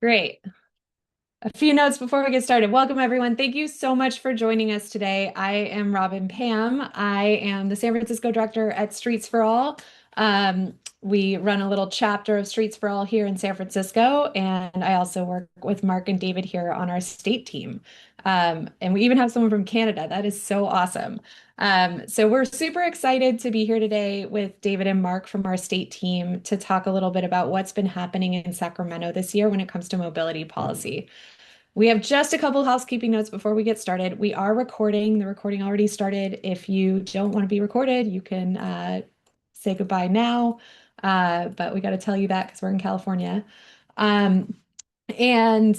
Great. A few notes before we get started. Welcome, everyone. Thank you so much for joining us today. I am Robin Pam. I am the San Francisco director at Streets for All. We run a little chapter of Streets for All here in San Francisco, and I also work with Mark and David here on our state team. And we even have someone from Canada. That is so awesome. So we're super excited to be here today with David and Mark from our state team to talk a little bit about what's been happening in Sacramento this year when it comes to mobility policy. We have just a couple housekeeping notes before we get started. We are recording. The recording already started. If you don't want to be recorded, you can say goodbye now. But we got to tell you that because we're in California. Um, and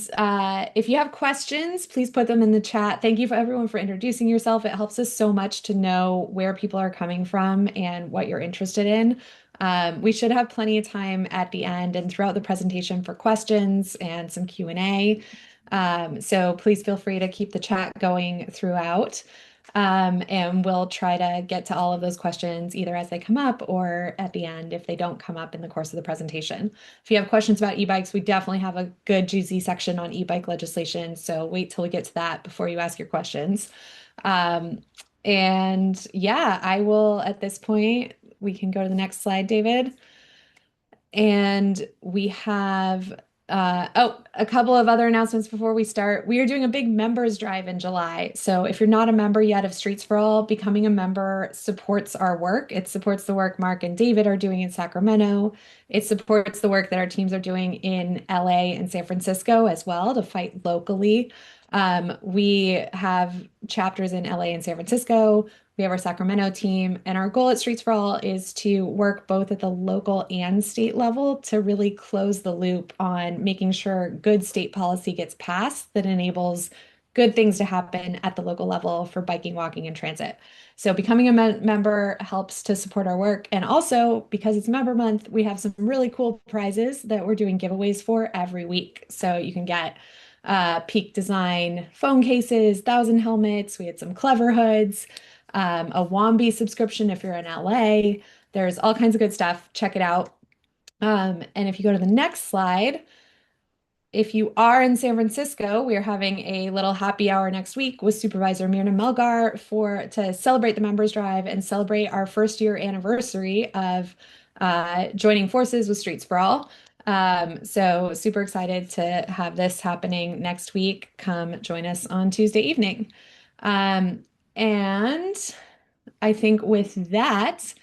if you have questions, please put them in the chat. Thank you for everyone for introducing yourself. It helps us so much to know where people are coming from and what you're interested in. We should have plenty of time at the end and throughout the presentation for questions and some Q&A. So please feel free to keep the chat going throughout. And we'll try to get to all of those questions either as they come up or at the end if they don't come up in the course of the presentation. If you have questions about e-bikes, we definitely have a good juicy section on e-bike legislation. So wait till we get to that before you ask your questions. Um, and yeah, I will at this point, we can go to the next slide, David. And we have a couple of other announcements before we start. We are doing a big members drive in July. So if you're not a member yet of Streets for All, becoming a member supports our work. It supports the work Mark and David are doing in Sacramento. It supports the work that our teams are doing in LA and San Francisco as well to fight locally. We have chapters in LA and San Francisco. We have our Sacramento team, and our goal at Streets for All is to work both at the local and state level to really close the loop on making sure good state policy gets passed that enables good things to happen at the local level for biking, walking, and transit. So becoming a member helps to support our work. And also, because it's member month, we have some really cool prizes that we're doing giveaways for every week. So you can get Peak Design phone cases, 1,000 helmets. We had some clever hoods, a Wombi subscription if you're in LA. There's all kinds of good stuff. Check it out. And if you go to the next slide, if you are in San Francisco, we are having a little happy hour next week with Supervisor Mirna Melgar to celebrate the members drive and celebrate our first year anniversary of joining forces with Streets for All. So super excited to have this happening next week. Come join us on Tuesday evening. And I think with that,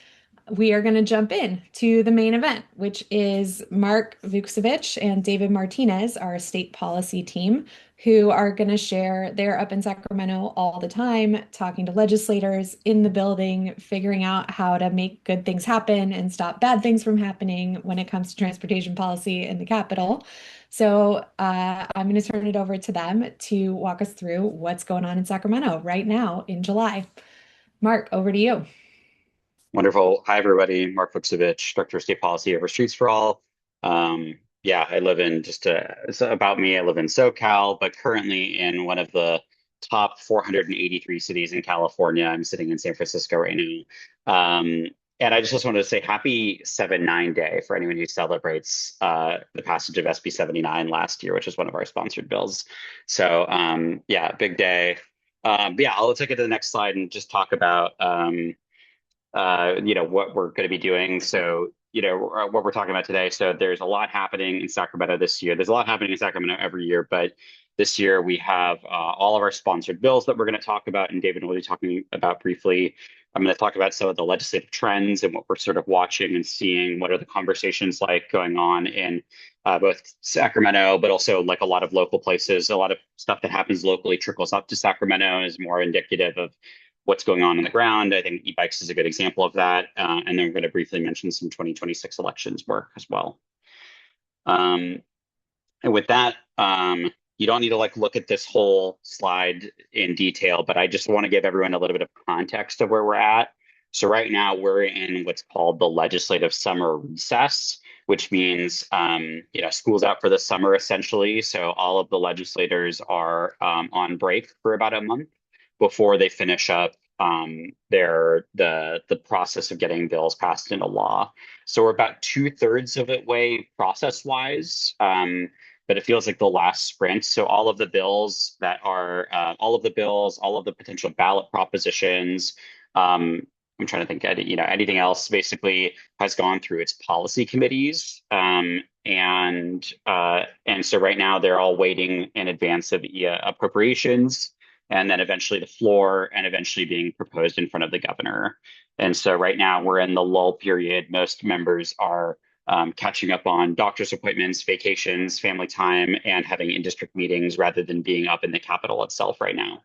we are going to jump in to the main event, which is Mark Vuksevich and David Martinez, our state policy team, who are going to share. They're up in Sacramento all the time, talking to legislators in the building, figuring out how to make good things happen and stop bad things from happening when it comes to transportation policy in the capital. So I'm going to turn it over to them to walk us through what's going on in Sacramento right now in July. Mark, over to you. Wonderful. Hi, everybody. Mark Fuksevich, Director of State Policy over Streets for All. Yeah, I live in it's about me. I live in SoCal, but currently in one of the top 483 cities in California. I'm sitting in San Francisco right now. And I just wanted to say happy 7-9 day for anyone who celebrates the passage of SB 79 last year, which is one of our sponsored bills. So yeah, big day. Yeah, I'll take it to the next slide and just talk about what we're going to be doing. So, what we're talking about today. So there's a lot happening in Sacramento this year. There's a lot happening in Sacramento every year, but this year we have all of our sponsored bills that we're going to talk about, and David will be talking about briefly. I'm going to talk about some of the legislative trends and what we're sort of watching and seeing. What are the conversations like going on in both Sacramento, but also like a lot of local places. A lot of stuff that happens locally trickles up to Sacramento and is more indicative of what's going on the ground. I think e-bikes is a good example of that. And then we're going to briefly mention some 2026 elections work as well. And with that, you don't need to look at this whole slide in detail, but I just want to give everyone a little bit of context of where we're at. So right now we're in what's called the legislative summer recess, which means school's out for the summer essentially. So all of the legislators are on break for about a month before they finish up the process of getting bills passed into law. So we're about 2/3 of it way process wise. but it feels like the last sprint. So all of the bills that are all of the bills, all of the potential ballot propositions. I'm trying to think, anything else basically has gone through its policy committees. And so right now they're all waiting in advance of appropriations, and then eventually the floor, and eventually being proposed in front of the governor. And so right now we're in the lull period. Most members are catching up on doctor's appointments, vacations, family time, and having in-district meetings rather than being up in the Capitol itself right now.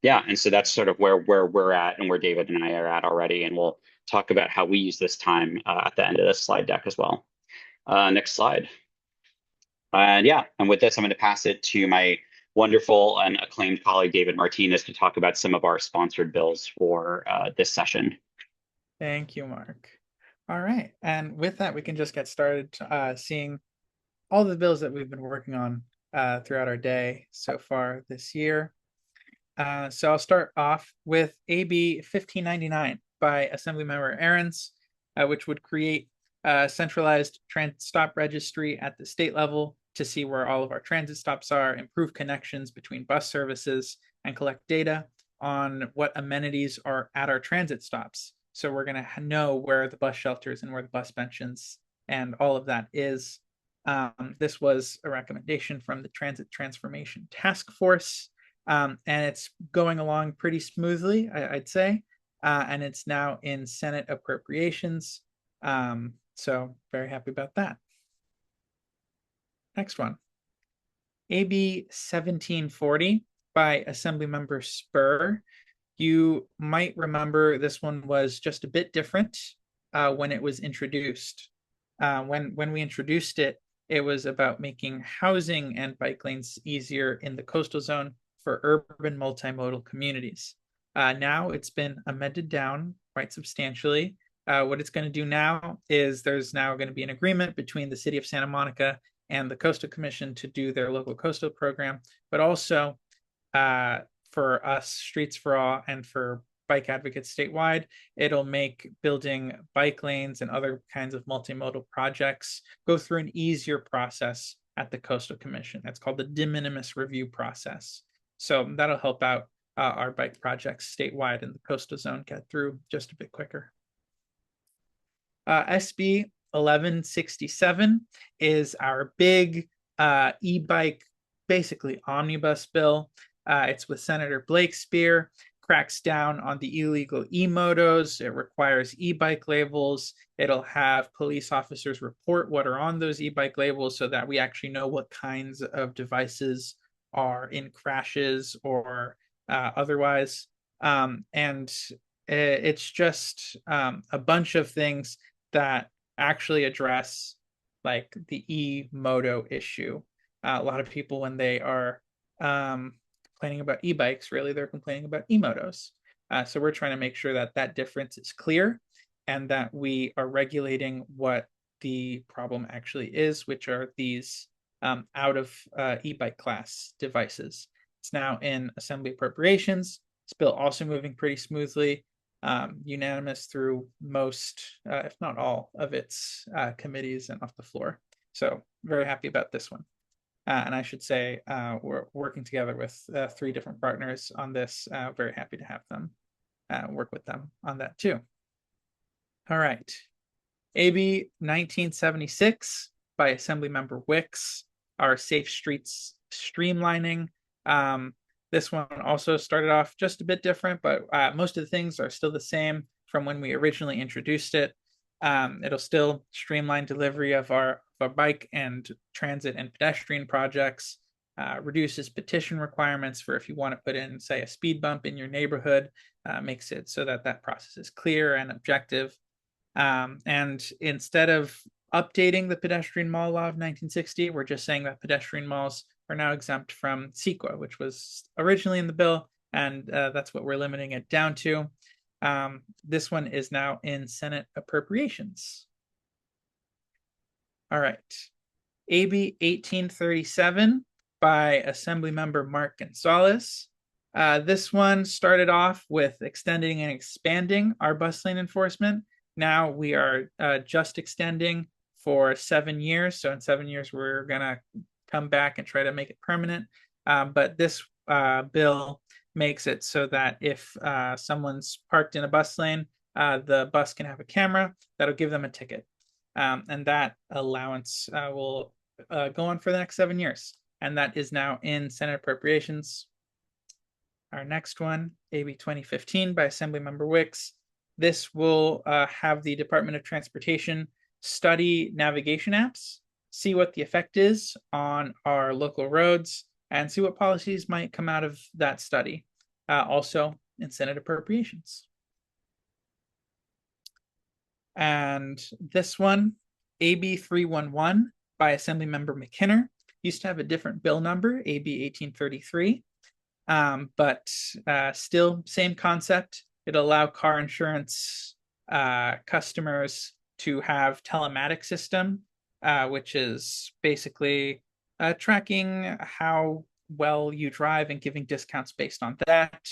Yeah, and so that's sort of where we're at and where David and I are at already, and we'll talk about how we use this time at the end of this slide deck as well. Next slide. And yeah, and with this, I'm going to pass it to my wonderful and acclaimed colleague, David Martinez, to talk about some of our sponsored bills for this session. Thank you, Mark. All right, and with that, we can just get started seeing all the bills that we've been working on throughout our day so far this year. So I'll start off with AB 1599 by Assemblymember Ahrens, which would create a centralized transit stop registry at the state level to see where all of our transit stops are, improve connections between bus services, and collect data on what amenities are at our transit stops. So we're going to know where the bus shelters and where the bus benches and all of that is. This was a recommendation from the Transit Transformation Task Force, and it's going along pretty smoothly, I'd say. And it's now in Senate appropriations. So very happy about that. Next one. AB 1740 by Assemblymember Spur. You might remember this one was just a bit different when it was introduced. When we introduced it, it was about making housing and bike lanes easier in the coastal zone for urban multimodal communities. Now it's been amended down quite substantially. What it's going to do now is there's now going to be an agreement between the city of Santa Monica and the Coastal Commission to do their local coastal program, but also for us, Streets for All, and for bike advocates statewide, it'll make building bike lanes and other kinds of multimodal projects go through an easier process at the Coastal Commission. That's called the de minimis review process. So that'll help out our bike projects statewide in the coastal zone get through just a bit quicker. SB 1167 is our big e-bike, basically omnibus bill. It's with Senator Blake Spear, cracks down on the illegal e-motos. It requires e-bike labels. It'll have police officers report what are on those e-bike labels so that we actually know what kinds of devices are in crashes or otherwise. And it's just a bunch of things that actually address like the e-moto issue. A lot of people, when they are complaining about e-bikes, really they're complaining about e-motos. So we're trying to make sure that that difference is clear and that we are regulating what the problem actually is, which are these out of e-bike class devices. It's now in Assembly Appropriations. This bill also moving pretty smoothly, unanimous through most, if not all, of its committees and off the floor. So very happy about this one. And I should say we're working together with 3 different partners on this. Very happy to have them work with them on that too. All right. AB 1976 by Assemblymember Wicks, our Safe Streets streamlining. This one also started off just a bit different, but most of the things are still the same from when we originally introduced it. It'll still streamline delivery of our bike and transit and pedestrian projects, reduces petition requirements for if you want to put in, say, a speed bump in your neighborhood, makes it so that that process is clear and objective. And instead of updating the pedestrian mall law of 1960, we're just saying that pedestrian malls are now exempt from CEQA, which was originally in the bill, and that's what we're limiting it down to. This one is now in Senate Appropriations. All right. AB 1837 by Assemblymember Mark Gonzalez. This one started off with extending and expanding our bus lane enforcement. Now we are just extending for 7 years. So in 7 years, we're going to come back and try to make it permanent. But this bill makes it so that if someone's parked in a bus lane, the bus can have a camera that'll give them a ticket. And that allowance will go on for the next 7 years. And that is now in Senate Appropriations. Our next one, AB 2015 by Assemblymember Wicks. This will have the Department of Transportation study navigation apps, see what the effect is on our local roads, and see what policies might come out of that study. Also in Senate Appropriations. And this one, AB 311 by Assemblymember McKinner, used to have a different bill number, AB 1833, but still same concept. It'll allow car insurance customers to have telematics system, which is basically tracking how well you drive and giving discounts based on that.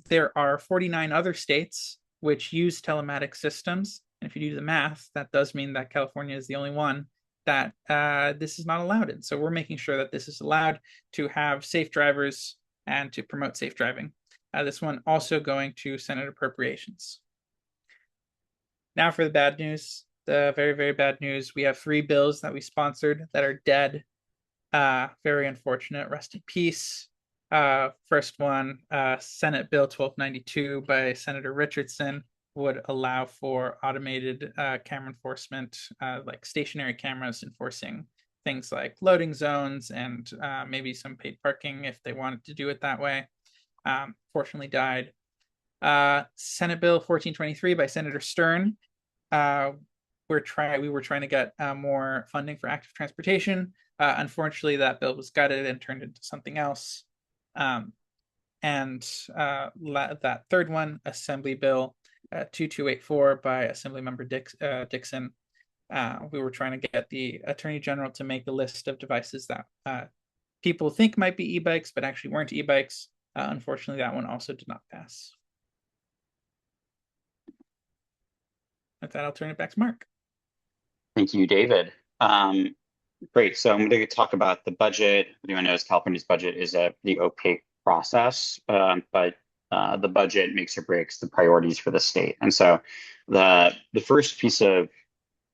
There are 49 other states which use telematics systems. And if you do the math, that does mean that California is the only one that this is not allowed in. So we're making sure that this is allowed to have safe drivers and to promote safe driving. This one also going to Senate Appropriations. Now for the bad news, the very, very bad news. We have 3 bills that we sponsored that are dead. Very unfortunate. Rest in peace. First one, Senate Bill 1292 by Senator Richardson would allow for automated camera enforcement, like stationary cameras enforcing things like loading zones and maybe some paid parking if they wanted to do it that way. Fortunately died. Senate Bill 1423 by Senator Stern. We were trying to get more funding for active transportation. Unfortunately, that bill was gutted and turned into something else. And that third one, Assembly Bill 2284 by Assemblymember Dixon. We were trying to get the Attorney General to make a list of devices that people think might be e-bikes, but actually weren't e-bikes. Unfortunately, that one also did not pass. With that, I'll turn it back to Mark. Thank you, David. Great. So I'm going to talk about the budget. Everyone knows California's budget is a pretty opaque process, but the budget makes or breaks the priorities for the state. And so the first piece of,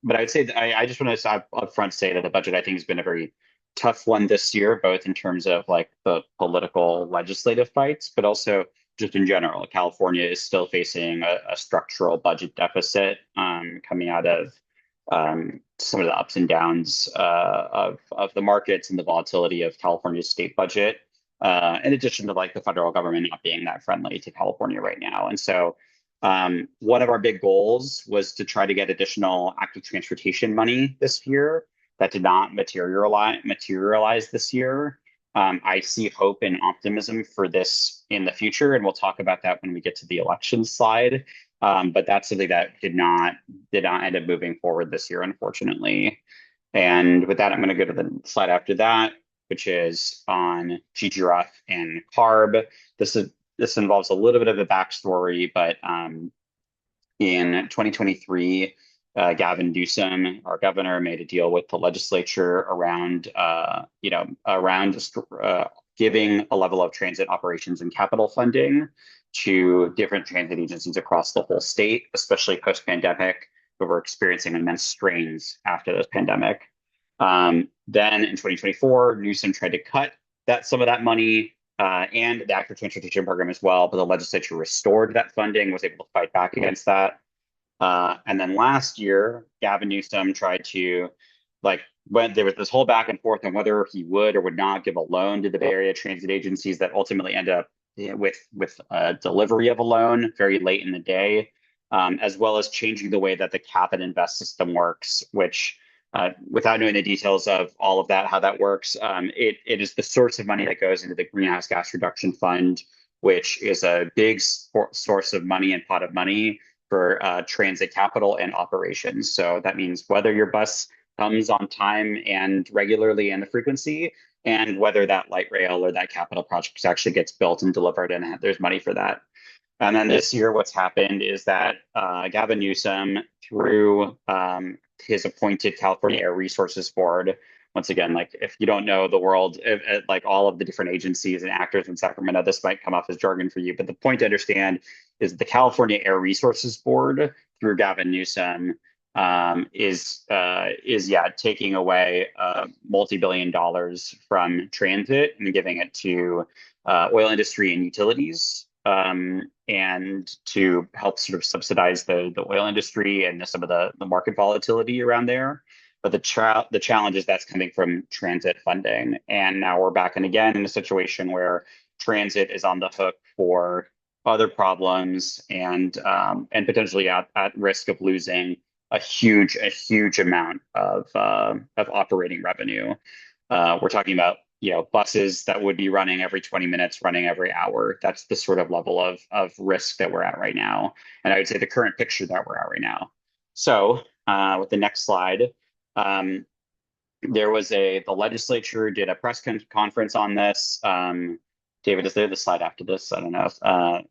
but I'd say I just want to up front say that the budget I think has been a very tough one this year, both in terms of like the political legislative fights, but also just in general. California is still facing a structural budget deficit coming out of some of the ups and downs of the markets and the volatility of California's state budget, in addition to like the federal government not being that friendly to California right now. And so one of our big goals was to try to get additional active transportation money this year. That did not materialize this year. I see hope and optimism for this in the future, and we'll talk about that when we get to the election slide. But that's something that did not end up moving forward this year, unfortunately. And with that, I'm going to go to the slide after that, which is on GGRF and CARB. This involves a little bit of a backstory, but in 2023, Gavin Newsom, our governor, made a deal with the legislature around giving a level of transit operations and capital funding to different transit agencies across the whole state, especially post-pandemic, who were experiencing immense strains after this pandemic. Then in 2024, Newsom tried to cut some of that money and the active transportation program as well, but the legislature restored that funding, was able to fight back against that. And then last year, Gavin Newsom tried to, when there was this whole back and forth on whether he would or would not give a loan to the Bay Area transit agencies that ultimately ended up with delivery of a loan very late in the day, as well as changing the way that the cap and invest system works, which without knowing the details of all of that, how that works, it is the source of money that goes into the Greenhouse Gas Reduction Fund, which is a big source of money and pot of money for transit capital and operations. So that means whether your bus comes on time and regularly and the frequency, and whether that light rail or that capital project actually gets built and delivered, and there's money for that. And then this year, what's happened is that Gavin Newsom, through his appointed California Air Resources Board. Once again, like if you don't know the world, like all of the different agencies and actors in Sacramento, this might come off as jargon for you. But the point to understand is the California Air Resources Board through Gavin Newsom is taking away multi-billion dollars from transit and giving it to oil industry and utilities, and to help sort of subsidize the oil industry and some of the market volatility around there. But the challenge is that's coming from transit funding, and now we're back in again in a situation where transit is on the hook for other problems and potentially at risk of losing a huge amount of operating revenue. We're talking about buses that would be running every 20 minutes, running every hour. That's the sort of level of risk that we're at right now, and I would say the current picture that we're at right now. So with the next slide, there was the legislature did a press conference on this. David, is there the slide after this? I don't know.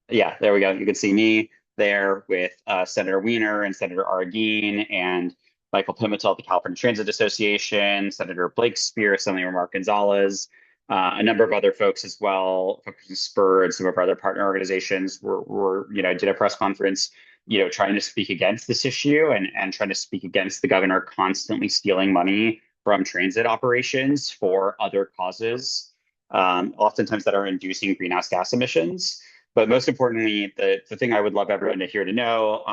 Yeah, there we go. You can see me there with Senator Wiener and Senator Ardeen and Michael Pimentel of the California Transit Association, Senator Blake Spear, Senator Mark Gonzalez, a number of other folks as well, folks from Spur and some of our other partner organizations were did a press conference, trying to speak against this issue and trying to speak against the governor constantly stealing money from transit operations for other causes, oftentimes that are inducing greenhouse gas emissions. But most importantly, the thing I would love everyone to hear to know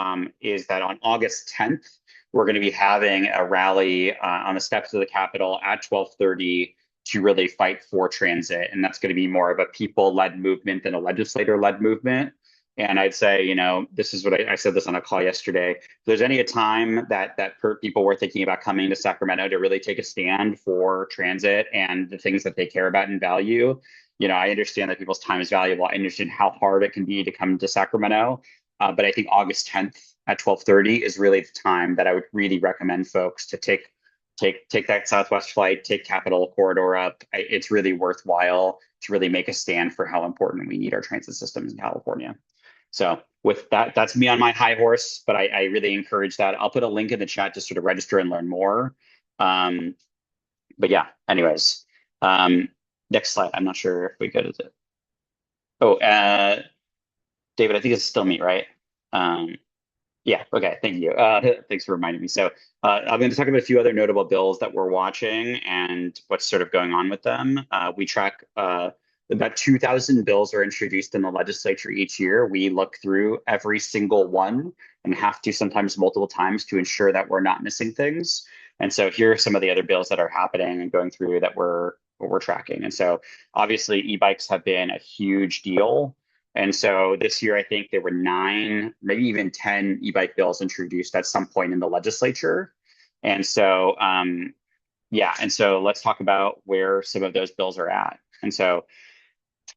is that on August 10th, we're going to be having a rally on the steps of the Capitol at 12:30 to really fight for transit. And that's going to be more of a people-led movement than a legislator-led movement. And I'd say, this is what I said this on a call yesterday. If there's any time that people were thinking about coming to Sacramento to really take a stand for transit and the things that they care about and value, I understand that people's time is valuable. I understand how hard it can be to come to Sacramento. But I think August 10th at 12:30 is really the time that I would really recommend folks to take that Southwest flight, take Capitol Corridor up. It's really worthwhile to really make a stand for how important we need our transit systems in California. So with that, that's me on my high horse, but I really encourage that. I'll put a link in the chat to sort of register and learn more. But yeah, anyways, next slide. I'm not sure if we go to the, David, I think it's still me, right? Yeah, okay, thank you. Thanks for reminding me. So I'm going to talk about a few other notable bills that we're watching and what's sort of going on with them. We track about 2,000 bills are introduced in the legislature each year. We look through every single one and have to sometimes multiple times to ensure that we're not missing things. And so here are some of the other bills that are happening and going through that we're tracking. And so obviously e-bikes have been a huge deal. And so this year, I think there were 9, maybe even 10 e-bike bills introduced at some point in the legislature. And so, and so let's talk about where some of those bills are at. And so,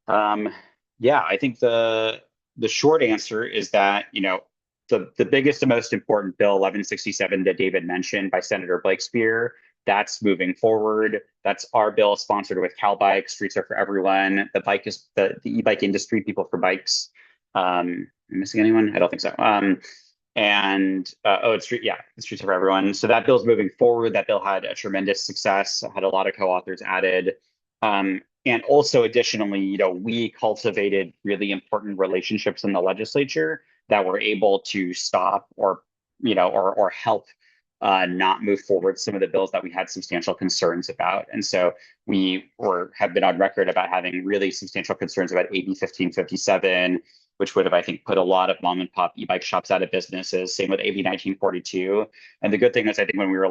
I think the short answer is that, the biggest and most important bill, 1167 that David mentioned by Senator Blake Spear, that's moving forward. That's our bill sponsored with CalBike, Streets Are For Everyone. The e-bike industry, People for Bikes. Am I missing anyone? I don't think so. It's Streets Are For Everyone. So that bill's moving forward. That bill had a tremendous success, had a lot of co-authors added. And also additionally, we cultivated really important relationships in the legislature that were able to stop or help not move forward some of the bills that we had substantial concerns about. And so we have been on record about having really substantial concerns about AB 1557, which would have, I think, put a lot of mom and pop e-bike shops out of businesses. Same with AB 1942. And the good thing is, I think when we were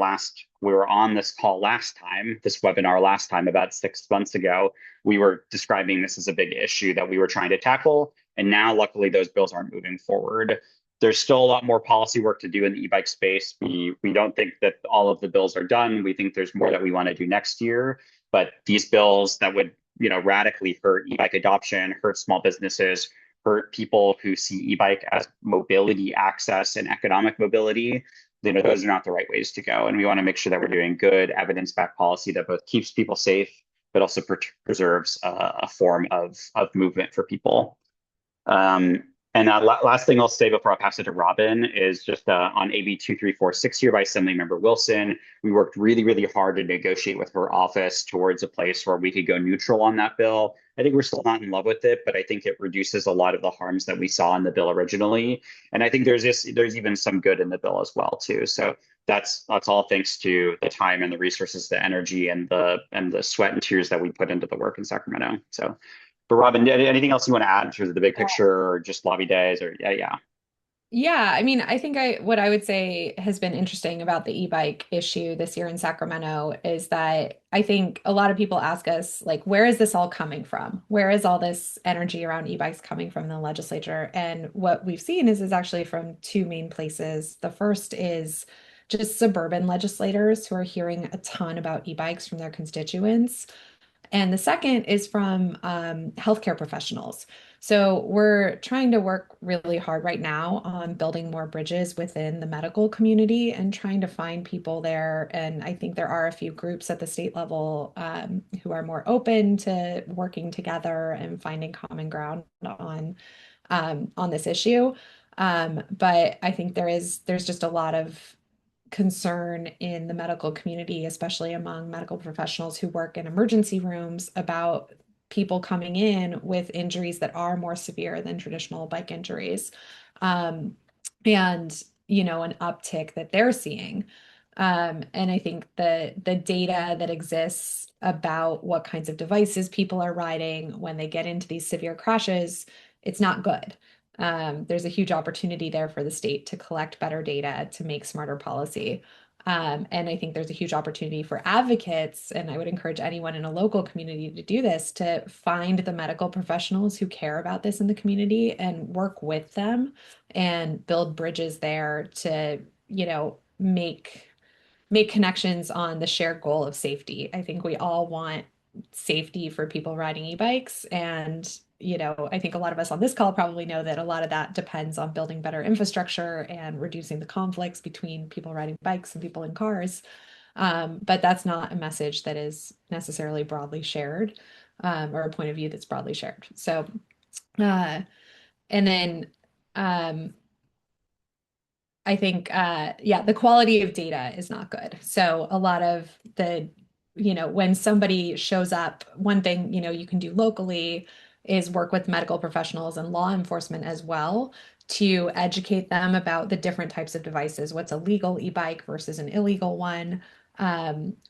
on this call this webinar last time, about 6 months ago, we were describing this as a big issue that we were trying to tackle. And now, luckily, those bills aren't moving forward. There's still a lot more policy work to do in the e-bike space. We don't think that all of the bills are done. We think there's more that we want to do next year. But these bills that would, radically hurt e-bike adoption, hurt small businesses, hurt people who see e-bike as mobility access and economic mobility, those are not the right ways to go. And we want to make sure that we're doing good evidence-backed policy that both keeps people safe, but also preserves a form of movement for people. And And last thing I'll say before I pass it to Robin is just on AB 2346 here by Assemblymember Wilson. We worked really, really hard to negotiate with her office towards a place where we could go neutral on that bill. I think we're still not in love with it, but I think it reduces a lot of the harms that we saw in the bill originally. And I think there's even some good in the bill as well too. So that's all thanks to the time and the resources, the energy, and the sweat and tears that we put into the work in Sacramento. So. But Robin, anything else you want to add in terms of the big picture or just lobby days or yeah. Yeah, I mean, I think what I would say has been interesting about the e-bike issue this year in Sacramento is that I think a lot of people ask us, like, where is this all coming from? Where is all this energy around e-bikes coming from in the legislature? And what we've seen is actually from two main places. The first is just suburban legislators who are hearing a ton about e-bikes from their constituents. And the second is from healthcare professionals. So we're trying to work really hard right now on building more bridges within the medical community and trying to find people there. And I think there are a few groups at the state level who are more open to working together and finding common ground on this issue. But I think there's just a lot of concern in the medical community, especially among medical professionals who work in emergency rooms, about people coming in with injuries that are more severe than traditional bike injuries. And, an uptick that they're seeing. And I think the data that exists about what kinds of devices people are riding when they get into these severe crashes, it's not good. There's a huge opportunity there for the state to collect better data to make smarter policy. And I think there's a huge opportunity for advocates, and I would encourage anyone in a local community to do this, to find the medical professionals who care about this in the community and work with them and build bridges there to, make connections on the shared goal of safety. I think we all want safety for people riding e-bikes. And, I think a lot of us on this call probably know that a lot of that depends on building better infrastructure and reducing the conflicts between people riding bikes and people in cars. But that's not a message that is necessarily broadly shared, or a point of view that's broadly shared. So, and then I think, the quality of data is not good. So a lot of when somebody shows up, one thing, you can do locally is work with medical professionals and law enforcement as well to educate them about the different types of devices. What's a legal e-bike versus an illegal one?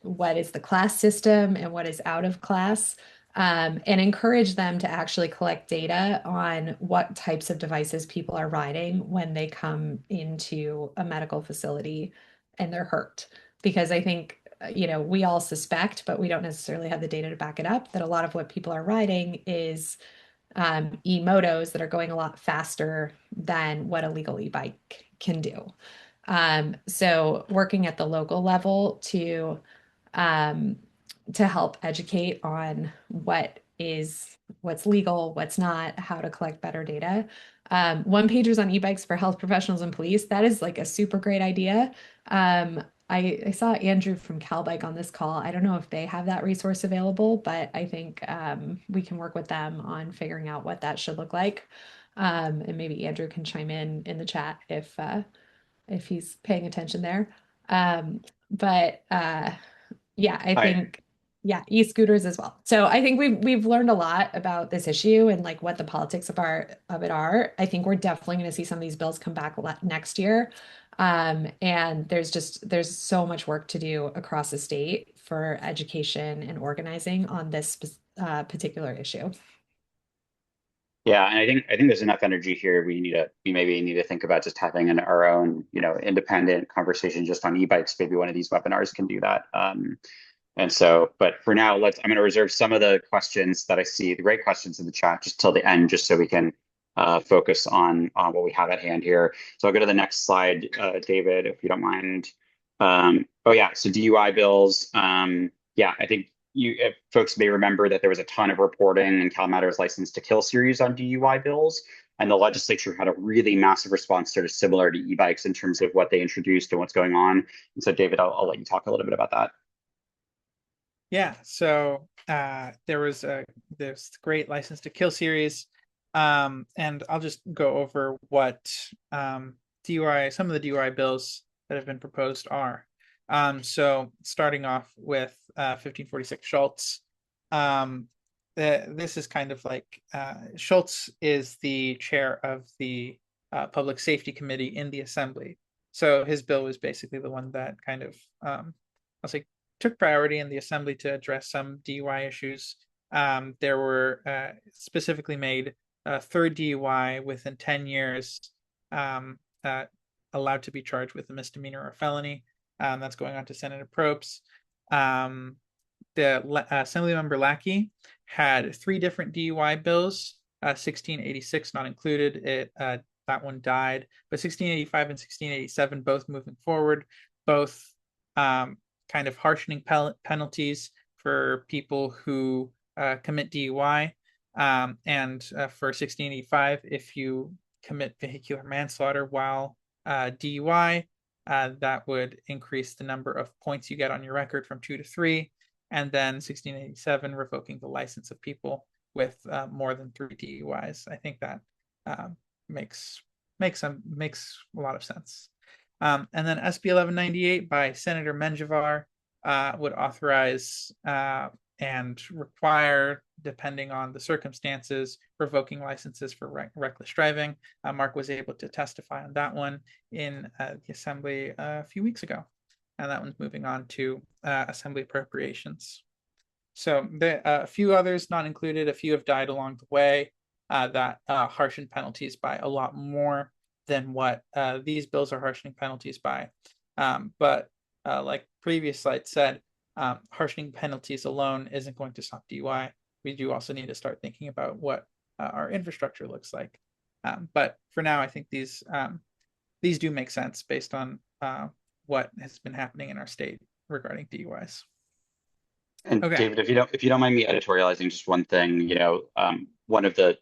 What is the class system and what is out of class? And encourage them to actually collect data on what types of devices people are riding when they come into a medical facility and they're hurt. Because I think, we all suspect, but we don't necessarily have the data to back it up, that a lot of what people are riding is e-motos that are going a lot faster than what a legal e-bike can do. So working at the local level to help educate on what's legal, what's not, how to collect better data. One pagers on e-bikes for health professionals and police, that is like a super great idea. I saw Andrew from CalBike on this call. I don't know if they have that resource available, but I think we can work with them on figuring out what that should look like. And maybe Andrew can chime in the chat if he's paying attention there. But I think e-scooters as well. So I think we've learned a lot about this issue and like what the politics of it are. I think we're definitely going to see some of these bills come back next year. And there's so much work to do across the state for education and organizing on this particular issue. Yeah, and I think there's enough energy here. We maybe need to think about just having our own, independent conversation just on e-bikes. Maybe one of these webinars can do that. And so, but for now, I'm going to reserve some of the questions that I see, the great questions in the chat, just till the end, just so we can focus on what we have at hand here. So I'll go to the next slide, David, if you don't mind. So DUI bills. I think if folks may remember that there was a ton of reporting in CalMatters License to Kill series on DUI bills, and the legislature had a really massive response sort of similar to e-bikes in terms of what they introduced and what's going on. And so, David, I'll let you talk a little bit about that. Yeah, so there was this great License to Kill series And I'll just go over what DUI, some of the DUI bills that have been proposed are. So starting off with 1546 Schultz. This is kind of like Schultz is the chair of the Public Safety Committee in the Assembly. So his bill was basically the one that kind of, I'll say, took priority in the Assembly to address some DUI issues. There were specifically made third DUI within 10 years allowed to be charged with a misdemeanor or felony. That's going on to Senator Probst. The Assemblymember Lackey had 3 different DUI bills, 1686 not included. That one died, but 1685 and 1687 both moving forward, both kind of harshening penalties for people who commit DUI. And for 1685, if you commit vehicular manslaughter while DUI, that would increase the number of points you get on your record from 2 to 3. And then 1687, revoking the license of people with more than 3 DUIs. I think that makes a lot of sense. And then SB 1198 by Senator Menjivar would authorize and require, depending on the circumstances, revoking licenses for reckless driving. Mark was able to testify on that one in the Assembly a few weeks ago. And that one's moving on to Assembly appropriations. So a few others not included, a few have died along the way that harshen penalties by a lot more than what these bills are harshening penalties by. But like previous slides said, harshening penalties alone isn't going to stop DUI. We do also need to start thinking about what our infrastructure looks like. But for now, I think these do make sense based on what has been happening in our state regarding DUIs. And Okay. David, if you don't mind me editorializing just one thing, one of the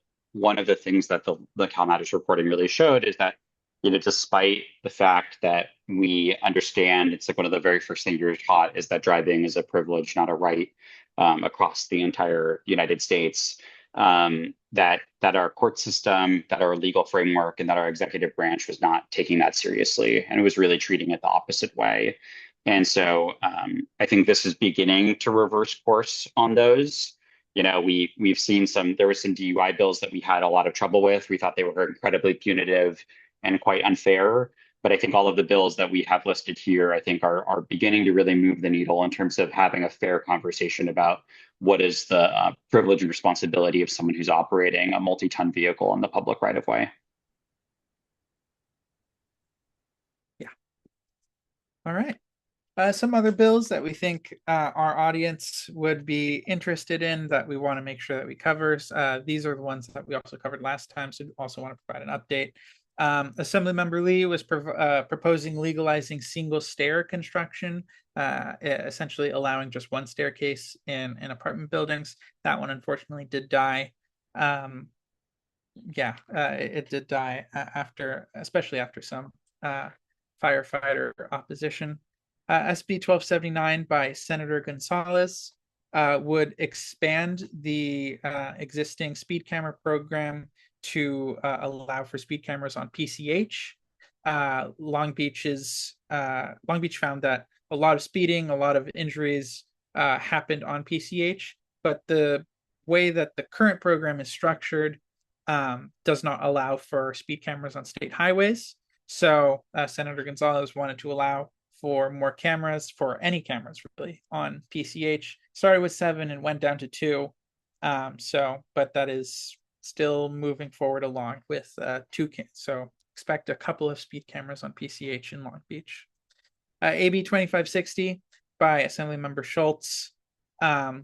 things that the Cal Matters reporting really showed is that, despite the fact that we understand it's like one of the very first things you're taught is that driving is a privilege, not a right, across the entire United States, that our court system, that our legal framework, and that our executive branch was not taking that seriously, and it was really treating it the opposite way. And so I think this is beginning to reverse course on those. We've seen there were some DUI bills that we had a lot of trouble with. We thought they were incredibly punitive and quite unfair. But I think all of the bills that we have listed here, I think are beginning to really move the needle in terms of having a fair conversation about what is the privilege and responsibility of someone who's operating a multi-ton vehicle in the public right of way. Yeah. All right. Some other bills that we think our audience would be interested in that we want to make sure that we cover. These are the ones that we also covered last time, so we also want to provide an update. Assemblymember Lee was proposing legalizing single stair construction, essentially allowing just one staircase in apartment buildings. That one unfortunately did die. It did die especially after some firefighter opposition. SB 1279 by Senator Gonzalez would expand the existing speed camera program to allow for speed cameras on PCH. Long Beach found that a lot of speeding, a lot of injuries happened on PCH, but the way that the current program is structured does not allow for speed cameras on state highways. So Senator Gonzalez wanted to allow for more cameras, for any cameras really, on PCH. Started with 7 and went down to 2. But that is still moving forward along with 2. So expect a couple of speed cameras on PCH in Long Beach. AB 2560 by Assemblymember Schultz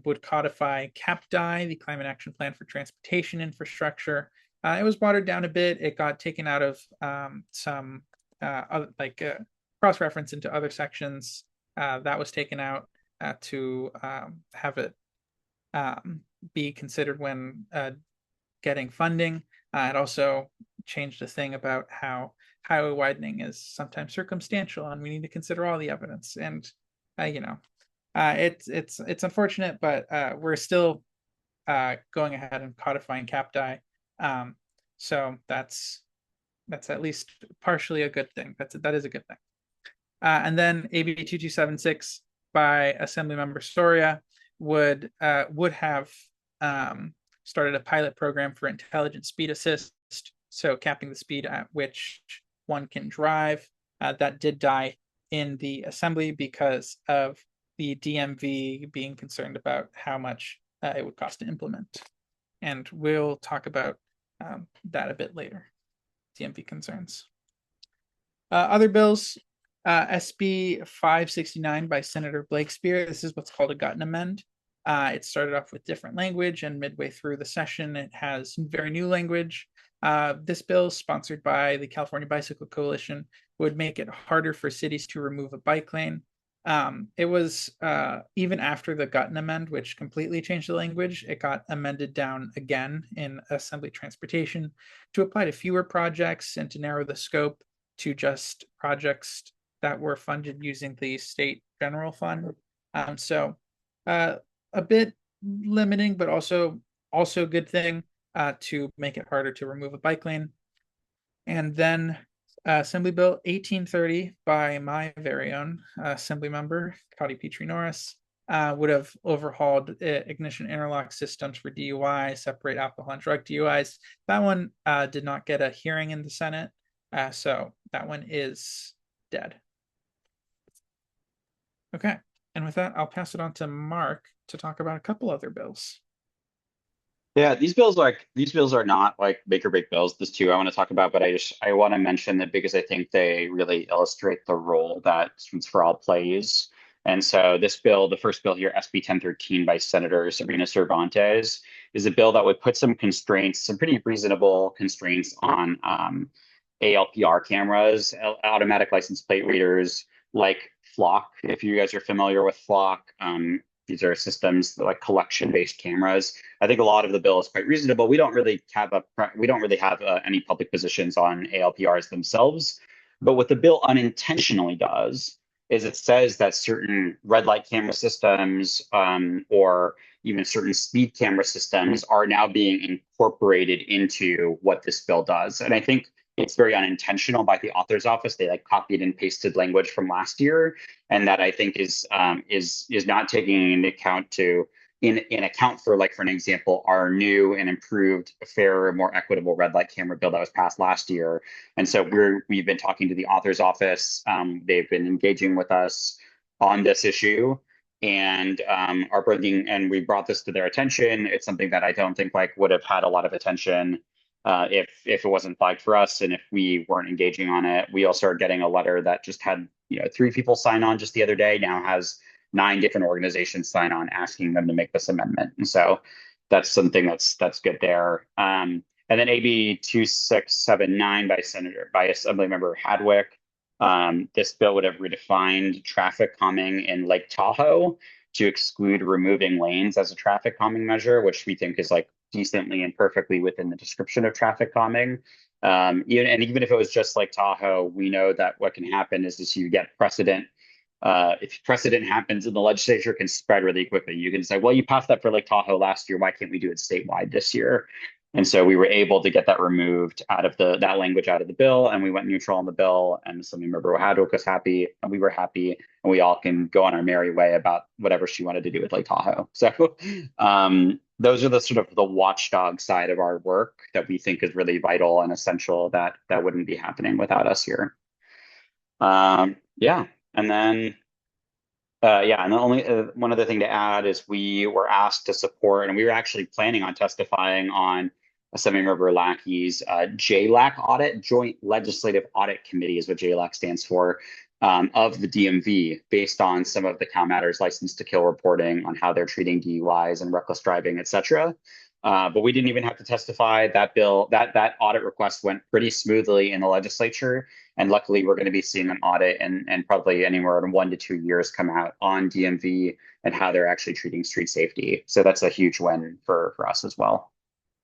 would codify CAPDI, the Climate Action Plan for Transportation Infrastructure. It was watered down a bit. It got taken out of some cross-reference into other sections. That was taken out to have it be considered when getting funding. It also changed a thing about how highway widening is sometimes circumstantial and we need to consider all the evidence. And it's unfortunate, but we're still going ahead and codifying CAPDI So that's at least partially a good thing. That is a good thing. And then AB 2276 by Assemblymember Soria would have started a pilot program for intelligent speed assist, so capping the speed at which one can drive. That did die in the assembly because of the DMV being concerned about how much it would cost to implement. And we'll talk about that a bit later. DMV concerns. Other bills, SB 569 by Senator Blake Spear. This is what's called a Gutton amend. It started off with different language, and midway through the session, it has very new language. This bill, sponsored by the California Bicycle Coalition, would make it harder for cities to remove a bike lane. It was even after the Gutton amend, which completely changed the language, it got amended down again in Assembly Transportation to apply to fewer projects and to narrow the scope to just projects that were funded using the state general fund. So a bit limiting, but also a good thing to make it harder to remove a bike lane. And then Assembly Bill 1830 by my very own Assembly member, Cotty Petrie Norris, would have overhauled ignition interlock systems for DUI, separate alcohol and drug DUIs. That one did not get a hearing in the Senate, so that one is dead. Okay, and with that, I'll pass it on to Mark to talk about a couple other bills. Yeah, these bills are not like make or break bills. There's two I want to talk about, but I want to mention that because I think they really illustrate the role that Students for All plays. And so this bill, the first bill here, SB 1013 by Senator Sabrina Cervantes, is a bill that would put some constraints, some pretty reasonable constraints on ALPR cameras, automatic license plate readers, like Flock. If you guys are familiar with Flock, these are systems like collection-based cameras. I think a lot of the bill is quite reasonable. We don't really have any public positions on ALPRs themselves, but what the bill unintentionally does is it says that certain red light camera systems or even certain speed camera systems are now being incorporated into what this bill does. And I think it's very unintentional by the author's office. They like copied and pasted language from last year, and that I think is not taking into account for, like, for an example, our new and improved, fairer, more equitable red light camera bill that was passed last year. And so we've been talking to the author's office. They've been engaging with us on this issue and we brought this to their attention. It's something that I don't think like would have had a lot of attention if it wasn't flagged for us and if we weren't engaging on it. We also are getting a letter that just had 3 people sign on just the other day, now has 9 different organizations sign on asking them to make this amendment. And so that's something that's good there. And then AB 2679 by Assemblymember Hadwick. This bill would have redefined traffic calming in Lake Tahoe to exclude removing lanes as a traffic calming measure, which we think is like decently and perfectly within the description of traffic calming. Even if it was just like Tahoe, we know that what can happen is you get precedent. If precedent happens in the legislature, can spread really quickly. You can say, well, you passed that for Lake Tahoe last year. Why can't we do it statewide this year? And so we were able to get that removed out of that language out of the bill, and we went neutral on the bill. And Assemblymember Hadwick was happy, and we were happy, and we all can go on our merry way about whatever she wanted to do with Lake Tahoe. So those are the sort of the watchdog side of our work that we think is really vital and essential that wouldn't be happening without us here. Yeah, and then. And the only one other thing to add is we were asked to support, and we were actually planning on testifying on Assemblymember Lackey's JLAC audit, Joint Legislative Audit Committee is what JLAC stands for, of the DMV, based on some of the CalMatters license to kill reporting on how they're treating DUIs and reckless driving, et cetera. But we didn't even have to testify. That bill, that audit request went pretty smoothly in the legislature. And luckily, we're going to be seeing an audit and probably anywhere in 1 to 2 years come out on DMV and how they're actually treating street safety. So that's a huge win for us as well.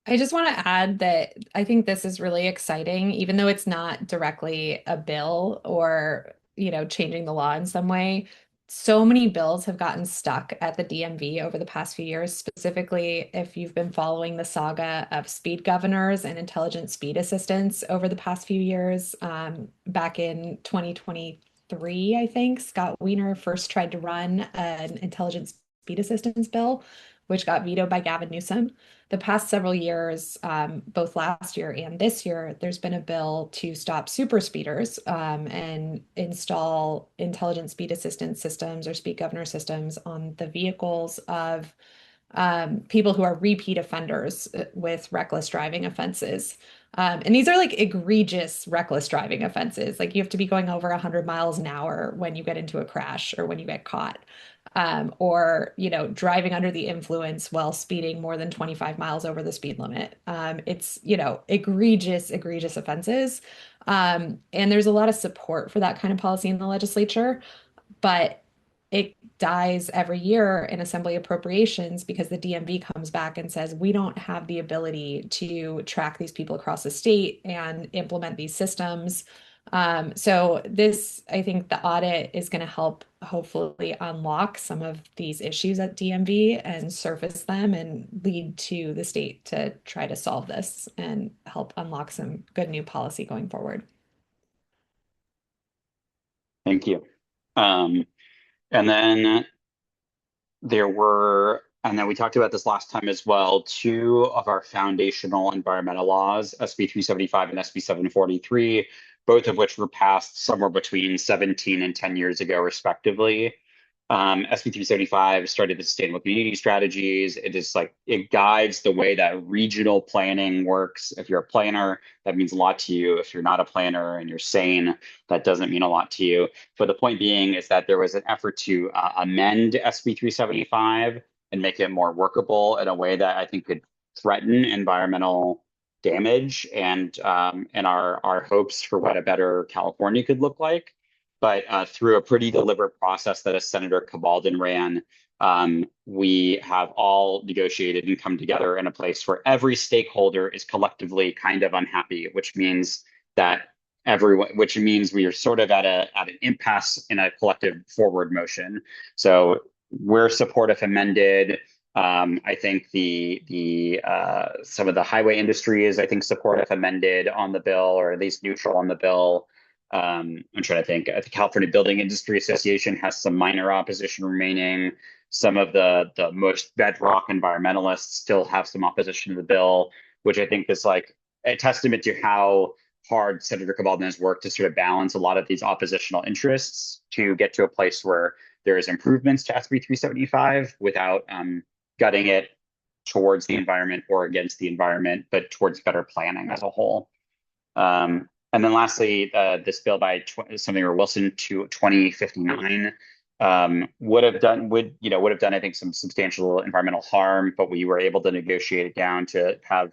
I just want to add that I think this is really exciting, even though it's not directly a bill or, changing the law in some way. so many bills have gotten stuck at the DMV over the past few years, specifically if you've been following the saga of speed governors and intelligent speed assistants over the past few years. Back in 2023, I think, Scott Wiener first tried to run an intelligent speed assistance bill, which got vetoed by Gavin Newsom. The past several years, both last year and this year, there's been a bill to stop super speeders and install intelligent speed assistance systems or speed governor systems on the vehicles of people who are repeat offenders with reckless driving offenses. And these are like egregious reckless driving offenses. Like you have to be going over 100 miles an hour when you get into a crash or when you get caught. Or, driving under the influence while speeding more than 25 miles over the speed limit. It's, egregious, egregious offenses. And there's a lot of support for that kind of policy in the legislature, but it dies every year in assembly appropriations because the DMV comes back and says, we don't have the ability to track these people across the state and implement these systems. So this, I think the audit is going to help hopefully unlock some of these issues at DMV and surface them and lead to the state to try to solve this and help unlock some good new policy going forward. Thank you. And then we talked about this last time as well, two of our foundational environmental laws, SB 375 and SB 743, both of which were passed somewhere between 17 and 10 years ago, respectively. SB 375 started the sustainable community strategies. It guides the way that regional planning works. If you're a planner, that means a lot to you. If you're not a planner and you're sane, that doesn't mean a lot to you. But the point being is that there was an effort to amend SB 375 and make it more workable in a way that I think could threaten environmental damage and our hopes for what a better California could look like. But through a pretty deliberate process that Senator Cabaldon ran, we have all negotiated and come together in a place where every stakeholder is collectively kind of unhappy, which means we are sort of at an impasse in a collective forward motion. So we're supportive amended. I think the some of the highway industry is, I think, supportive amended on the bill, or at least neutral on the bill. I'm trying to think. The California Building Industry Association has some minor opposition remaining. Some of the most bedrock environmentalists still have some opposition to the bill, which I think is like a testament to how hard Senator Cabaldon has worked to sort of balance a lot of these oppositional interests to get to a place where there is improvements to SB 375 without gutting it towards the environment or against the environment, but towards better planning as a whole. And then lastly, this bill by Senator Wilson to 2059 would have done, I think, some substantial environmental harm, but we were able to negotiate it down to have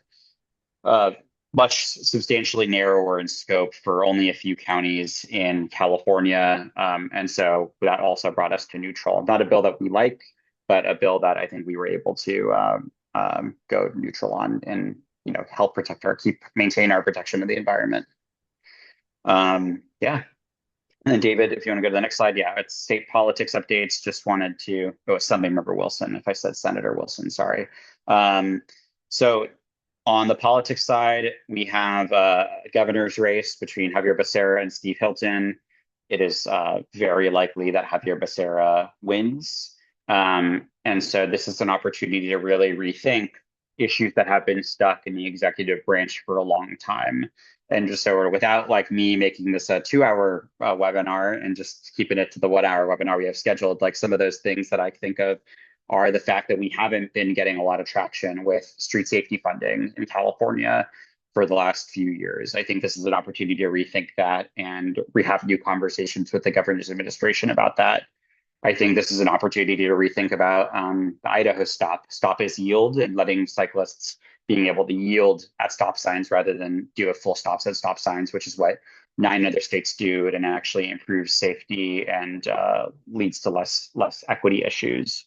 much substantially narrower in scope for only a few counties in California. And so that also brought us to neutral. Not a bill that we like, but a bill that I think we were able to go neutral on and help maintain our protection of the environment. Yeah. And then David, if you want to go to the next slide, yeah, it's state politics updates. Just wanted to, Assembly Member Wilson, if I said Senator Wilson, sorry. So on the politics side, we have a governor's race between Javier Becerra and Steve Hilton. It is very likely that Javier Becerra wins. And so this is an opportunity to really rethink issues that have been stuck in the executive branch for a long time. And just so without like me making this a 2-hour webinar and just keeping it to the 1-hour webinar we have scheduled, like some of those things that I think of are the fact that we haven't been getting a lot of traction with street safety funding in California for the last few years. I think this is an opportunity to rethink that and have new conversations with the governor's administration about that. I think this is an opportunity to rethink about the Idaho stop as yield, and letting cyclists being able to yield at stop signs rather than do a full stops at stop signs, which is what 9 other states do, and actually improves safety and leads to less equity issues.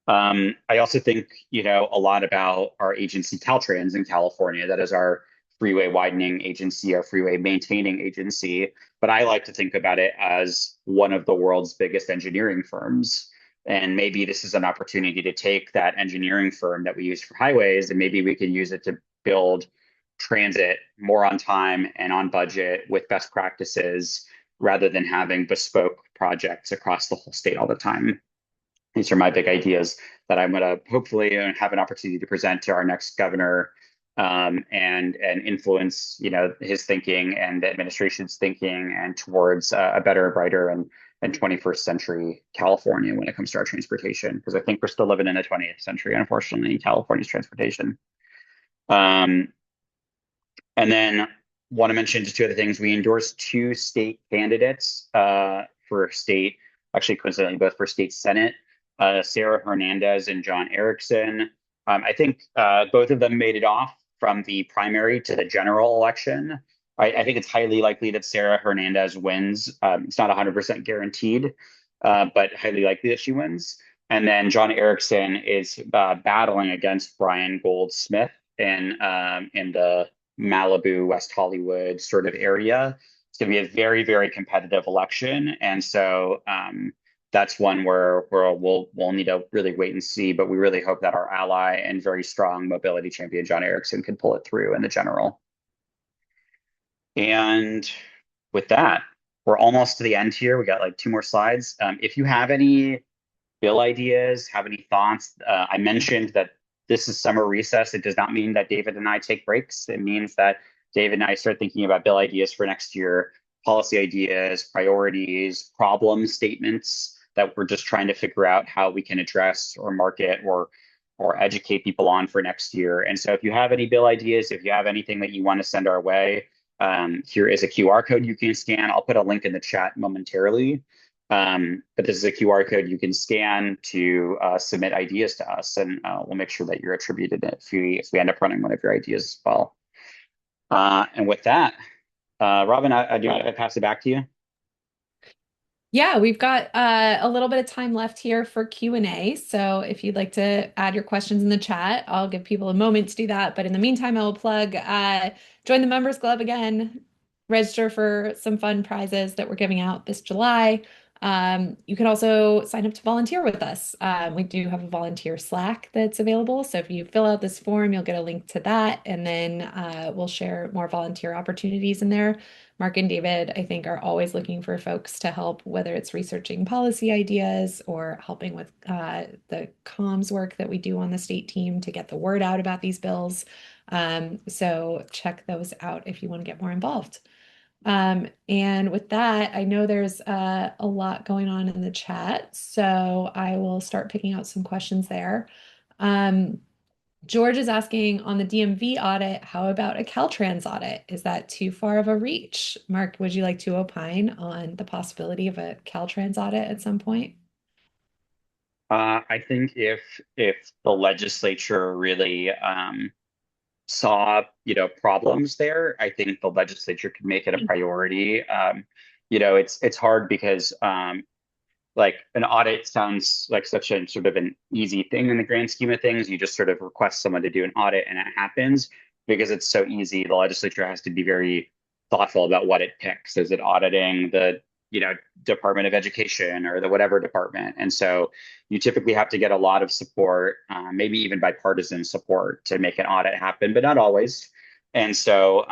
I also think a lot about our agency Caltrans in California. That is our freeway widening agency, a freeway maintaining agency, but I like to think about it as one of the world's biggest engineering firms. And maybe this is an opportunity to take that engineering firm that we use for highways, and maybe we can use it to build transit more on time and on budget with best practices rather than having bespoke projects across the whole state all the time. These are my big ideas that I'm going to hopefully have an opportunity to present to our next governor, and influence, his thinking and the administration's thinking, and towards a better, brighter, and 21st century California when it comes to our transportation, because I think we're still living in the 20th century, unfortunately, in California's transportation. And then want to mention just two other things. We endorsed two state candidates for state, actually coincidentally, both for state Senate, Sarah Hernandez and John Erickson. I think both of them made it off from the primary to the general election. I think it's highly likely that Sarah Hernandez wins. It's not 100% guaranteed, but highly likely that she wins. And then John Erickson is battling against Brian Goldsmith in the Malibu, West Hollywood sort of area. It's going to be a very, very competitive election. And so that's one where we'll need to really wait and see, but we really hope that our ally and very strong mobility champion, John Erickson, can pull it through in the general. And with that, we're almost to the end here. We got like 2 more slides. If you have any bill ideas, have any thoughts, I mentioned that this is summer recess. It does not mean that David and I take breaks. It means that David and I start thinking about bill ideas for next year, policy ideas, priorities, problem statements that we're just trying to figure out how we can address or market or educate people on for next year. And so if you have any bill ideas, if you have anything that you want to send our way, here is a QR code you can scan. I'll put a link in the chat momentarily. But this is a QR code you can scan to submit ideas to us, and we'll make sure that you're attributed if we end up running one of your ideas as well. And with that, Robin, I pass it back to you. Yeah, we've got a little bit of time left here for Q&A. So if you'd like to add your questions in the chat, I'll give people a moment to do that. But in the meantime, I will plug join the Members Club again, register for some fun prizes that we're giving out this July. You can also sign up to volunteer with us. We do have a volunteer Slack that's available. So if you fill out this form, you'll get a link to that. And then we'll share more volunteer opportunities in there. Mark and David, I think, are always looking for folks to help, whether it's researching policy ideas or helping with the comms work that we do on the state team to get the word out about these bills. So check those out if you want to get more involved. And with that, I know there's a lot going on in the chat, so I will start picking out some questions there. George is asking on the DMV audit, how about a Caltrans audit? Is that too far of a reach? Mark, would you like to opine on the possibility of a Caltrans audit at some point? I think if the legislature really saw problems there, I think the legislature could make it a priority. It's hard because like an audit sounds like such a sort of an easy thing in the grand scheme of things. You just sort of request someone to do an audit and it happens. Because it's so easy, the legislature has to be very thoughtful about what it picks. Is it auditing the Department of Education or the whatever department? And so you typically have to get a lot of support, maybe even bipartisan support, to make an audit happen, but not always. And so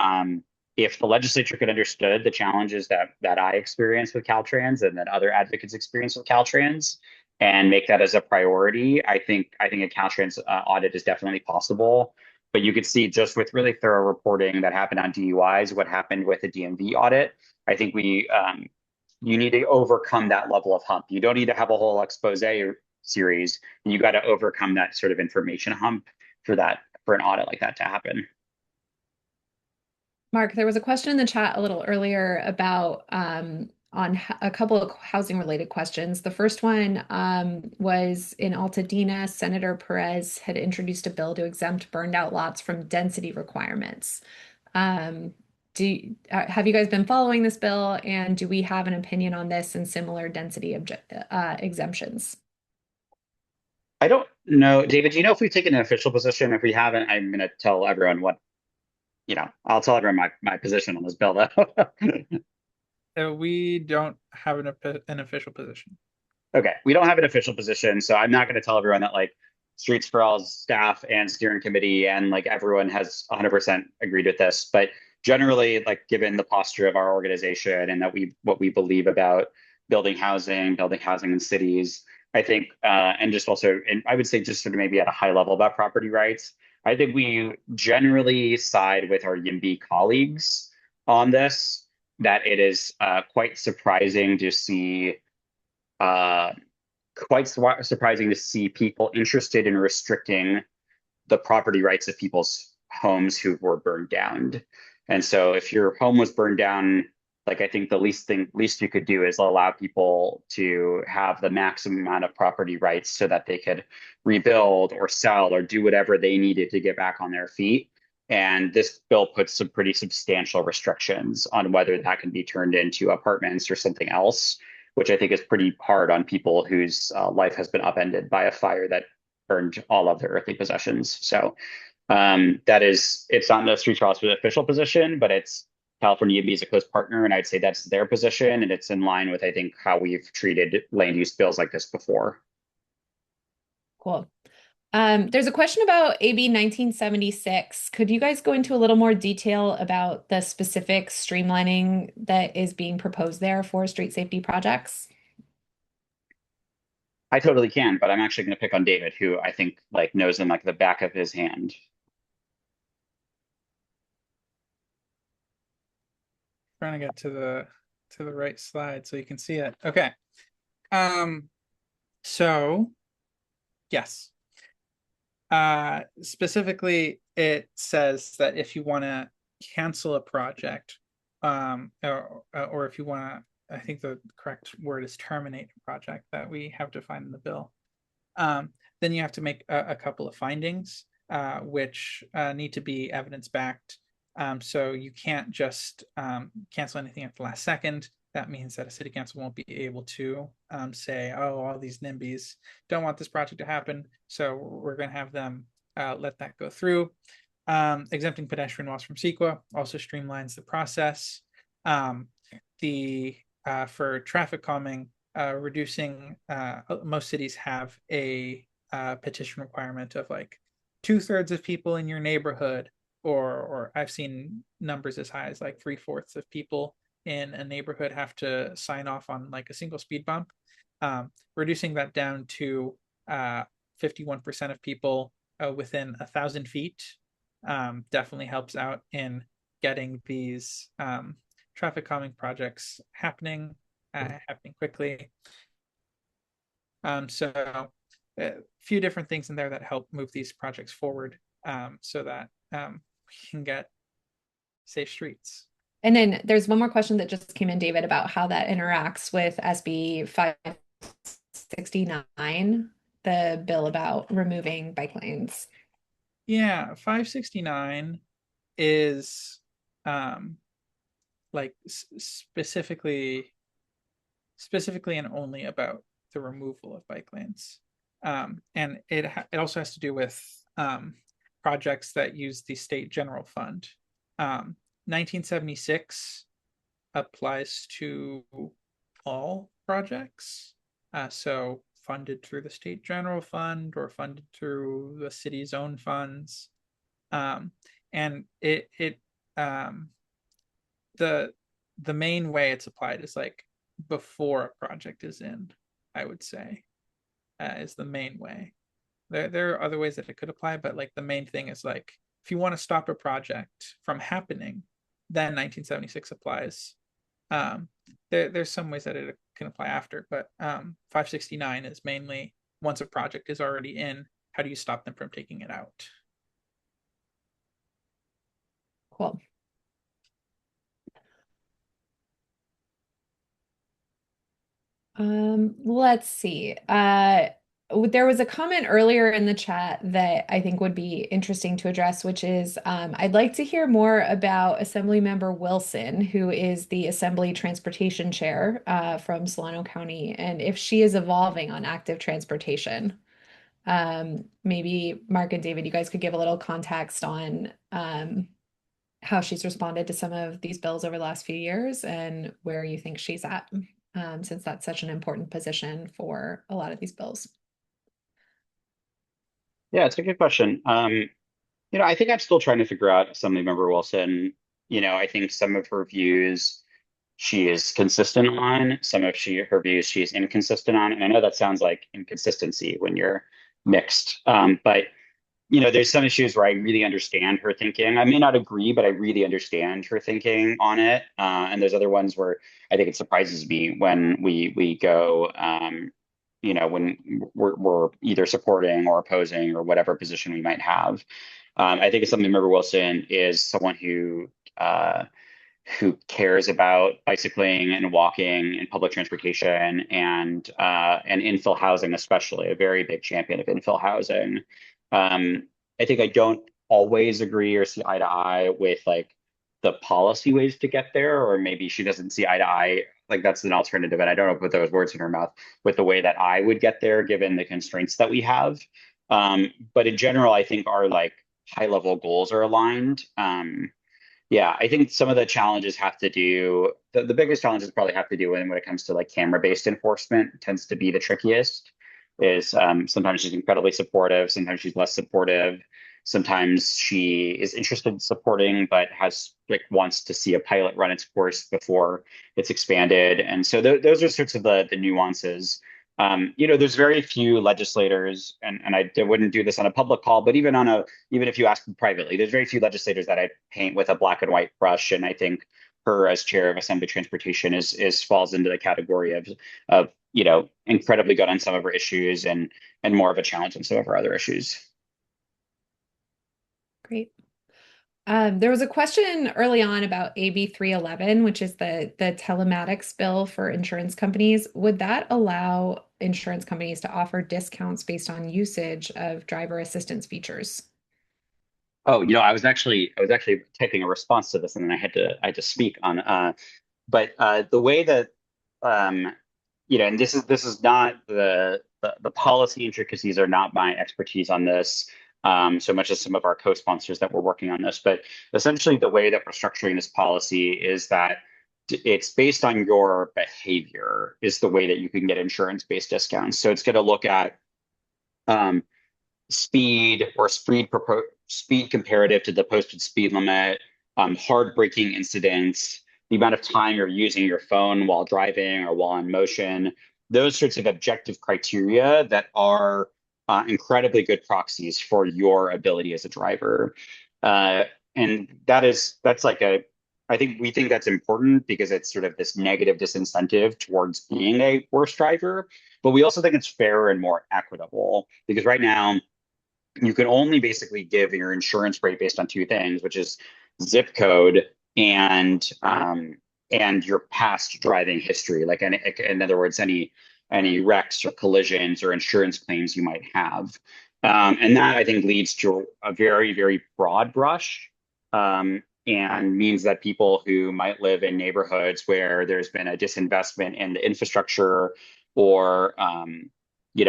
if the legislature could understood the challenges that I experienced with Caltrans and that other advocates experience with Caltrans and make that as a priority, I think a Caltrans audit is definitely possible. But you could see just with really thorough reporting that happened on DUIs, what happened with the DMV audit. I think you need to overcome that level of hump. You don't need to have a whole expose series. You got to overcome that sort of information hump for an audit like that to happen. Mark, there was a question in the chat a little earlier about on a couple of housing related questions. The first one was in Altadena, Senator Perez had introduced a bill to exempt burned out lots from density requirements. Have you guys been following this bill, and do we have an opinion on this and similar density exemptions? I don't know, David, do you know if we've taken an official position? If we haven't, I'm going to tell everyone what I'll tell everyone my position on this bill though. We don't have an official position. Okay, we don't have an official position, so I'm not going to tell everyone that like Streets for All's staff and steering committee and like everyone has 100% agreed with this. But generally, like given the posture of our organization and that what we believe about building housing in cities, I think, and just also, and I would say just sort of maybe at a high level about property rights, I think we generally side with our YIMBY colleagues on this, that it is quite surprising to see uh, surprising to see people interested in restricting the property rights of people's homes who were burned down. And so if your home was burned down, like I think the least you could do is allow people to have the maximum amount of property rights so that they could rebuild or sell or do whatever they needed to get back on their feet. And this bill puts some pretty substantial restrictions on whether that can be turned into apartments or something else, which I think is pretty hard on people whose life has been upended by a fire that burned all of their earthly possessions. So it's not the Streets for All's official position, but it's California YIMBY is a close partner, and I'd say that's their position, and it's in line with, I think, how we've treated land use bills like this before. Cool. There's a question about AB 1976. Could you guys go into a little more detail about the specific streamlining that is being proposed there for street safety projects? I totally can, but I'm actually going to pick on David, who I think like knows them like the back of his hand. Trying to get to the right slide so you can see it. Okay. So yes. Specifically, it says that if you want to cancel a project, or if you want to, I think the correct word is terminate a project that we have defined in the bill, then you have to make a couple of findings, which need to be evidence-backed. So you can't just cancel anything at the last second. That means that a city council won't be able to say, oh, all these NIMBYs don't want this project to happen, so we're going to have them let that go through. Exempting pedestrian walls from CEQA also streamlines the process. For traffic calming, reducing, most cities have a petition requirement of like 2/3 of people in your neighborhood, or I've seen numbers as high as like 3/4 of people in a neighborhood have to sign off on like a single speed bump. Reducing that down to 51% of people within 1,000 feet definitely helps out in getting these traffic calming projects happening quickly. So a few different things in there that help move these projects forward, so that we can get safe streets. And then there's one more question that just came in, David, about how that interacts with SB 569, the bill about removing bike lanes. Yeah, 569 is like specifically and only about the removal of bike lanes. And it also has to do with projects that use the state general fund. 1976 applies to all projects, so funded through the state general fund or funded through the city's own funds. And the main way it's applied is like before a project is in, I would say, is the main way. There are other ways that it could apply, but like the main thing is like if you want to stop a project from happening, then 1976 applies. There's some ways that it can apply after, but 569 is mainly once a project is already in, how do you stop them from taking it out? Cool. Let's see. There was a comment earlier in the chat that I think would be interesting to address, which is I'd like to hear more about Assemblymember Wilson, who is the Assembly Transportation Chair from Solano County, and if she is evolving on active transportation. Maybe Mark and David, you guys could give a little context on how she's responded to some of these bills over the last few years and where you think she's at, since that's such an important position for a lot of these bills. Yeah, it's a good question. I think I'm still trying to figure out Assemblymember Wilson. I think some of her views she is consistent on, some of her views she is inconsistent on. And I know that sounds like inconsistency when you're mixed. But there's some issues where I really understand her thinking. I may not agree, but I really understand her thinking on it. And there's other ones where I think it surprises me when we go, when we're either supporting or opposing or whatever position we might have. I think Assemblymember Wilson is someone who cares about bicycling and walking and public transportation and infill housing, especially a very big champion of infill housing. I think I don't always agree or see eye to eye with like the policy ways to get there, or maybe she doesn't see eye to eye. Like that's an alternative, and I don't know, put those words in her mouth with the way that I would get there, given the constraints that we have. But in general, I think our like high level goals are aligned. Yeah, I think some of the challenges have to do, the biggest challenges probably have to do when it comes to like camera-based enforcement tends to be the trickiest, is sometimes she's incredibly supportive, sometimes she's less supportive, sometimes she is interested in supporting, but wants to see a pilot run its course before it's expanded. And so those are sorts of the nuances. There's very few legislators, and I wouldn't do this on a public call, but even if you ask them privately, there's very few legislators that I paint with a black and white brush. And I think her as chair of Assembly Transportation is falls into the category of incredibly good on some of her issues and more of a challenge on some of her other issues. Great. There was a question early on about AB 311, which is the telematics bill for insurance companies. Would that allow insurance companies to offer discounts based on usage of driver assistance features? Oh, I was actually typing a response to this, and then I had to speak on. But the way that and this is not the policy intricacies are not my expertise on this, so much as some of our co-sponsors that were working on this. But essentially, the way that we're structuring this policy is that it's based on your behavior is the way that you can get insurance-based discounts. So it's going to look at um, speed or speed comparative to the posted speed limit, hard braking incidents, the amount of time you're using your phone while driving or while in motion, those sorts of objective criteria that are incredibly good proxies for your ability as a driver. And that's like I think we think that's important because it's sort of this negative disincentive towards being a worse driver. But we also think it's fairer and more equitable because right now, you can only basically give your insurance rate based on two things, which is zip code and your past driving history. Like in other words, any wrecks or collisions or insurance claims you might have. And that I think leads to a very, very broad brush and means that people who might live in neighborhoods where there's been a disinvestment in the infrastructure or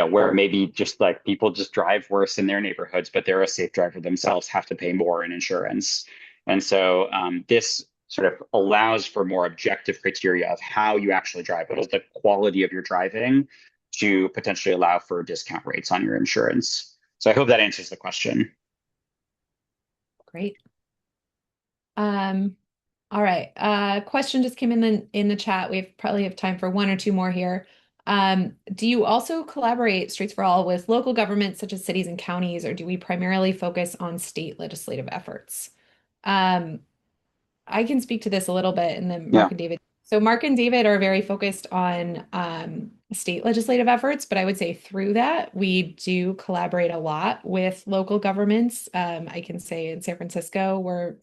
where maybe just like people just drive worse in their neighborhoods, but they're a safe driver themselves, have to pay more in insurance. And so this sort of allows for more objective criteria of how you actually drive. What is the quality of your driving to potentially allow for discount rates on your insurance? So I hope that answers the question. Great. All right. Question just came in the chat. We probably have time for one or two more here. Do you also collaborate, Streets for All, with local governments such as cities and counties, or do we primarily focus on state legislative efforts? I can speak to this a little bit, and then Mark and David. So Mark and David are very focused on state legislative efforts, but I would say through that, we do collaborate a lot with local governments. I can say in San Francisco, we're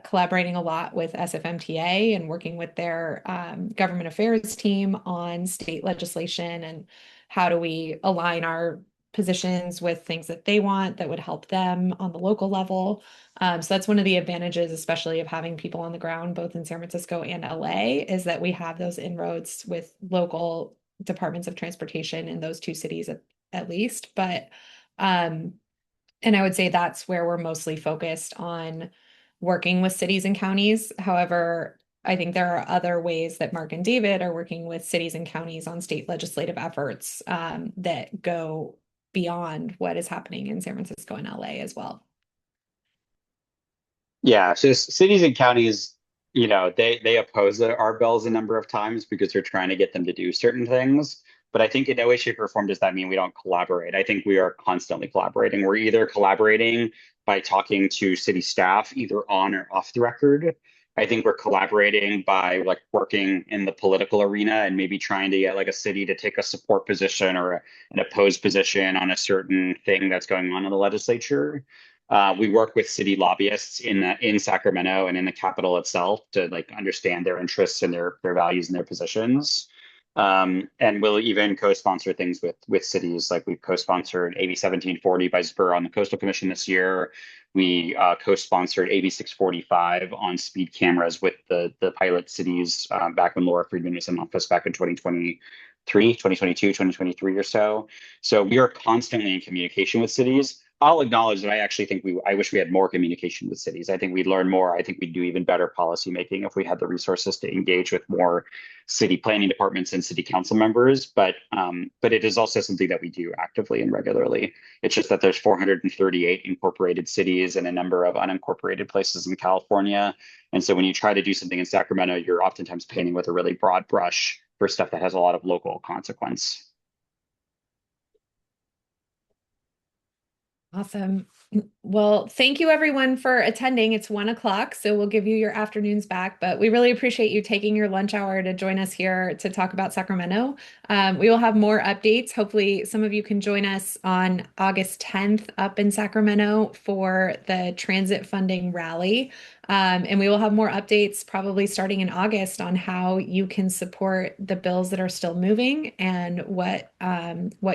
collaborating a lot with SFMTA and working with their government affairs team on state legislation and how do we align our positions with things that they want that would help them on the local level. So that's one of the advantages, especially of having people on the ground, both in San Francisco and LA, is that we have those inroads with local departments of transportation in those two cities at least. But and I would say that's where we're mostly focused on working with cities and counties. However, I think there are other ways that Mark and David are working with cities and counties on state legislative efforts that go beyond what is happening in San Francisco and LA as well. Yeah, so cities and counties, they oppose our bills a number of times because they're trying to get them to do certain things. But I think in no way, shape, or form does that mean we don't collaborate. I think we are constantly collaborating. We're either collaborating by talking to city staff, either on or off the record. I think we're collaborating by like working in the political arena and maybe trying to get like a city to take a support position or an opposed position on a certain thing that's going on in the legislature. We work with city lobbyists in Sacramento and in the capital itself to like understand their interests and their values and their positions. And we'll even co-sponsor things with cities. Like we've co-sponsored AB 1740 by Spur on the Coastal Commission this year. We co-sponsored AB 645 on speed cameras with the pilot cities back when Laura Friedman was in office back in 2023, 2022, 2023 or so. So we are constantly in communication with cities. I'll acknowledge that I actually think I wish we had more communication with cities. I think we'd learn more. I think we'd do even better policymaking if we had the resources to engage with more city planning departments and city council members. But it is also something that we do actively and regularly. It's just that there's 438 incorporated cities and a number of unincorporated places in California. And so when you try to do something in Sacramento, you're oftentimes painting with a really broad brush for stuff that has a lot of local consequence. Awesome. Well, thank you everyone for attending. It's 1 o'clock, so we'll give you your afternoons back, but we really appreciate you taking your lunch hour to join us here to talk about Sacramento. We will have more updates. Hopefully some of you can join us on August 10th up in Sacramento for the transit funding rally. And we will have more updates probably starting in August on how you can support the bills that are still moving and what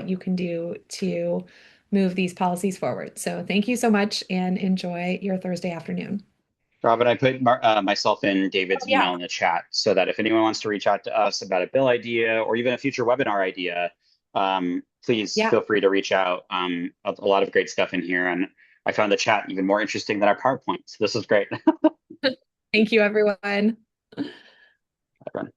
you can do to move these policies forward. So thank you so much and enjoy your Thursday afternoon. Robin, I put myself and David's email in the chat so that if anyone wants to reach out to us about a bill idea or even a future webinar idea, please feel free to reach out. A lot of great stuff in here. And I found the chat even more interesting than our PowerPoint. So this is great. Thank you, everyone. Everyone.